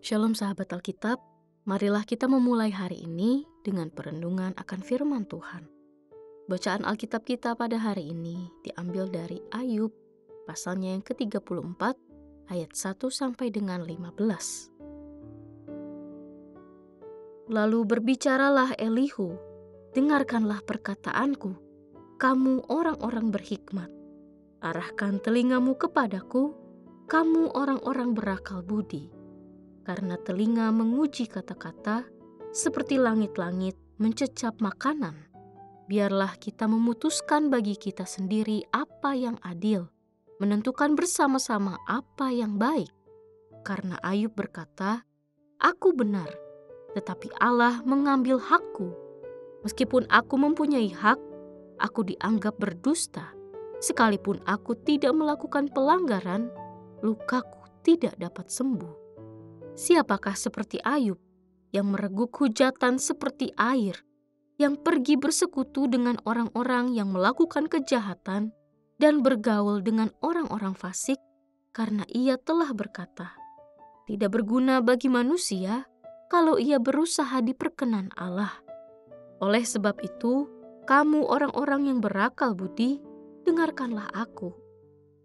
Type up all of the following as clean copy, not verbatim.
Shalom sahabat Alkitab, marilah kita memulai hari ini dengan perenungan akan firman Tuhan. Bacaan Alkitab kita pada hari ini diambil dari Ayub, pasalnya yang ke-34, ayat 1 sampai dengan 15. Lalu berbicaralah Elihu, dengarkanlah perkataanku, kamu orang-orang berhikmat. Arahkan telingamu kepadaku, kamu orang-orang berakal budi. Karena telinga menguji kata-kata, seperti langit-langit mencecap makanan. Biarlah kita memutuskan bagi kita sendiri apa yang adil, menentukan bersama-sama apa yang baik. Karena Ayub berkata, aku benar, tetapi Allah mengambil hakku. Meskipun aku mempunyai hak, aku dianggap berdusta. Sekalipun aku tidak melakukan pelanggaran, lukaku tidak dapat sembuh. Siapakah seperti Ayub yang mereguk hujatan seperti air, yang pergi bersekutu dengan orang-orang yang melakukan kejahatan dan bergaul dengan orang-orang fasik, karena ia telah berkata, tidak berguna bagi manusia kalau ia berusaha diperkenan Allah. Oleh sebab itu, kamu orang-orang yang berakal budi, dengarkanlah aku.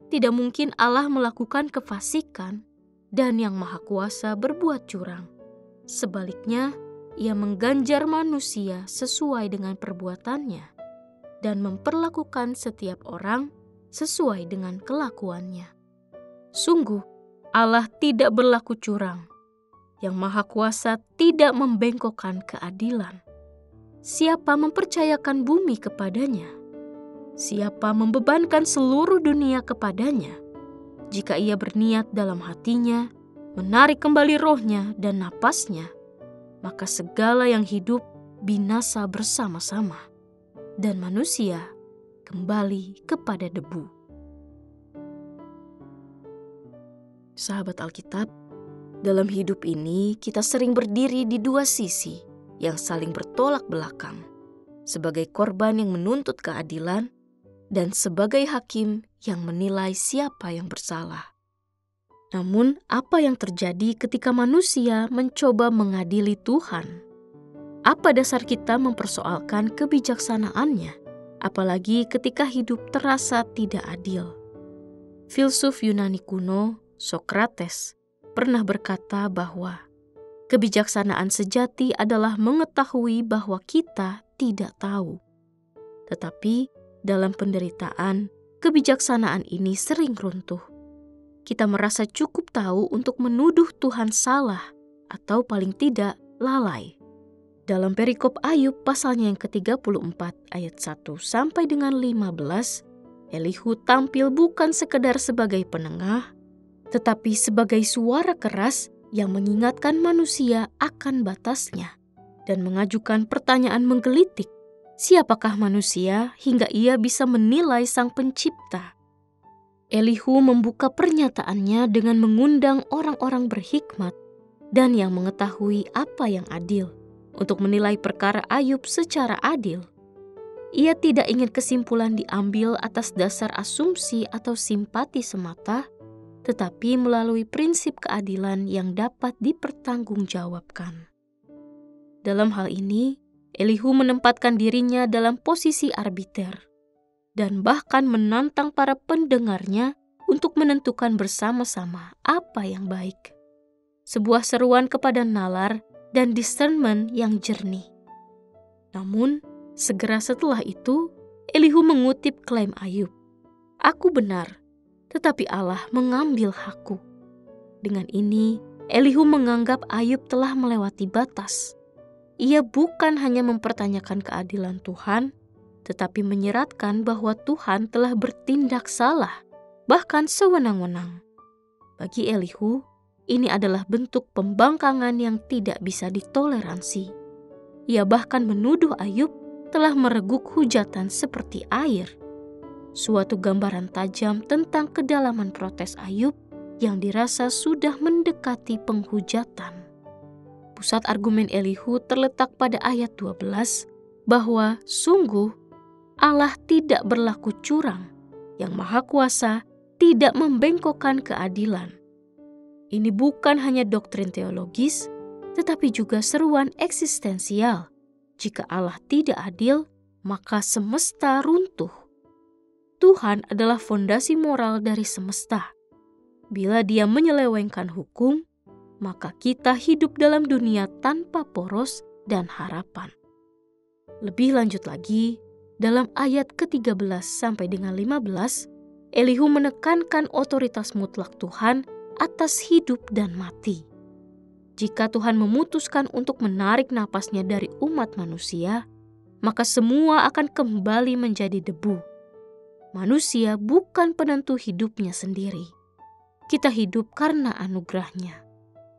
Tidak mungkin Allah melakukan kefasikan, dan Yang Maha Kuasa berbuat curang. Sebaliknya, Ia mengganjar manusia sesuai dengan perbuatannya dan memperlakukan setiap orang sesuai dengan kelakuannya. Sungguh, Allah tidak berlaku curang. Yang Maha Kuasa tidak membengkokkan keadilan. Siapa mempercayakan bumi kepadanya? Siapa membebankan seluruh dunia kepadanya? Jika ia berniat dalam hatinya, menarik kembali rohnya dan napasnya, maka segala yang hidup binasa bersama-sama, dan manusia kembali kepada debu. Sahabat Alkitab, dalam hidup ini kita sering berdiri di dua sisi yang saling bertolak belakang, sebagai korban yang menuntut keadilan, dan sebagai hakim yang menilai siapa yang bersalah. Namun, apa yang terjadi ketika manusia mencoba mengadili Tuhan? Apa dasar kita mempersoalkan kebijaksanaannya, apalagi ketika hidup terasa tidak adil? Filsuf Yunani kuno, Sokrates, pernah berkata bahwa kebijaksanaan sejati adalah mengetahui bahwa kita tidak tahu. Tetapi, dalam penderitaan, kebijaksanaan ini sering runtuh. Kita merasa cukup tahu untuk menuduh Tuhan salah atau paling tidak lalai. Dalam perikop Ayub pasalnya yang ke-34 ayat 1 sampai dengan 15, Elihu tampil bukan sekedar sebagai penengah, tetapi sebagai suara keras yang mengingatkan manusia akan batasnya dan mengajukan pertanyaan menggelitik. Siapakah manusia hingga ia bisa menilai Sang Pencipta? Elihu membuka pernyataannya dengan mengundang orang-orang berhikmat dan yang mengetahui apa yang adil untuk menilai perkara Ayub secara adil. Ia tidak ingin kesimpulan diambil atas dasar asumsi atau simpati semata, tetapi melalui prinsip keadilan yang dapat dipertanggungjawabkan. Dalam hal ini, Elihu menempatkan dirinya dalam posisi arbiter dan bahkan menantang para pendengarnya untuk menentukan bersama-sama apa yang baik. Sebuah seruan kepada nalar dan discernment yang jernih. Namun, segera setelah itu, Elihu mengutip klaim Ayub. Aku benar, tetapi Allah mengambil hakku. Dengan ini, Elihu menganggap Ayub telah melewati batas. Ia bukan hanya mempertanyakan keadilan Tuhan, tetapi menyeratkan bahwa Tuhan telah bertindak salah, bahkan sewenang-wenang. Bagi Elihu, ini adalah bentuk pembangkangan yang tidak bisa ditoleransi. Ia bahkan menuduh Ayub telah mereguk hujatan seperti air. Suatu gambaran tajam tentang kedalaman protes Ayub yang dirasa sudah mendekati penghujatan. Pusat argumen Elihu terletak pada ayat 12 bahwa sungguh Allah tidak berlaku curang, Yang Maha Kuasa tidak membengkokkan keadilan. Ini bukan hanya doktrin teologis, tetapi juga seruan eksistensial. Jika Allah tidak adil, maka semesta runtuh. Tuhan adalah fondasi moral dari semesta. Bila Dia menyelewengkan hukum, maka kita hidup dalam dunia tanpa poros dan harapan. Lebih lanjut lagi, dalam ayat ke-13 sampai dengan 15, Elihu menekankan otoritas mutlak Tuhan atas hidup dan mati. Jika Tuhan memutuskan untuk menarik napasnya dari umat manusia, maka semua akan kembali menjadi debu. Manusia bukan penentu hidupnya sendiri. Kita hidup karena anugerahnya.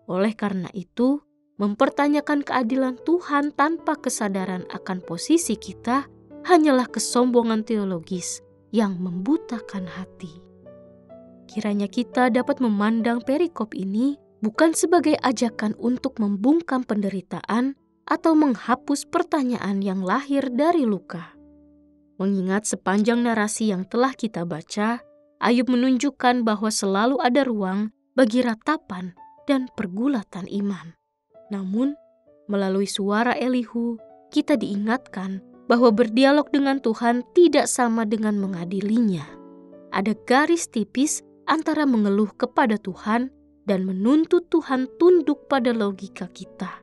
Oleh karena itu, mempertanyakan keadilan Tuhan tanpa kesadaran akan posisi kita hanyalah kesombongan teologis yang membutakan hati. Kiranya kita dapat memandang perikop ini bukan sebagai ajakan untuk membungkam penderitaan atau menghapus pertanyaan yang lahir dari luka. Mengingat sepanjang narasi yang telah kita baca, Ayub menunjukkan bahwa selalu ada ruang bagi ratapan dan pergulatan iman. Namun, melalui suara Elihu, kita diingatkan bahwa berdialog dengan Tuhan tidak sama dengan mengadilinya. Ada garis tipis antara mengeluh kepada Tuhan dan menuntut Tuhan tunduk pada logika kita.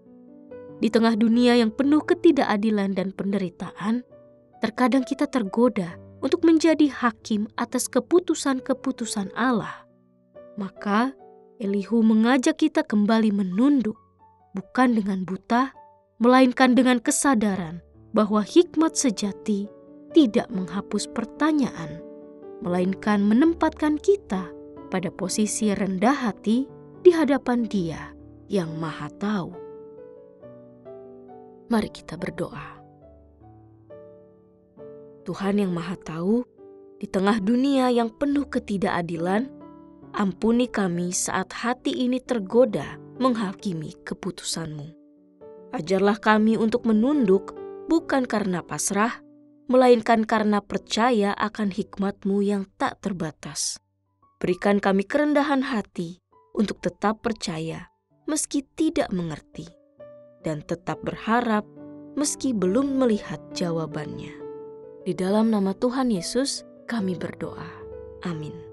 Di tengah dunia yang penuh ketidakadilan dan penderitaan, terkadang kita tergoda untuk menjadi hakim atas keputusan-keputusan Allah. Maka, Elihu mengajak kita kembali menunduk, bukan dengan buta, melainkan dengan kesadaran bahwa hikmat sejati tidak menghapus pertanyaan, melainkan menempatkan kita pada posisi rendah hati di hadapan Dia yang Maha Tahu. Mari kita berdoa. Tuhan yang Maha Tahu, di tengah dunia yang penuh ketidakadilan, ampuni kami saat hati ini tergoda menghakimi keputusan-Mu. Ajarlah kami untuk menunduk bukan karena pasrah, melainkan karena percaya akan hikmat-Mu yang tak terbatas. Berikan kami kerendahan hati untuk tetap percaya meski tidak mengerti, dan tetap berharap meski belum melihat jawabannya. Di dalam nama Tuhan Yesus kami berdoa. Amin.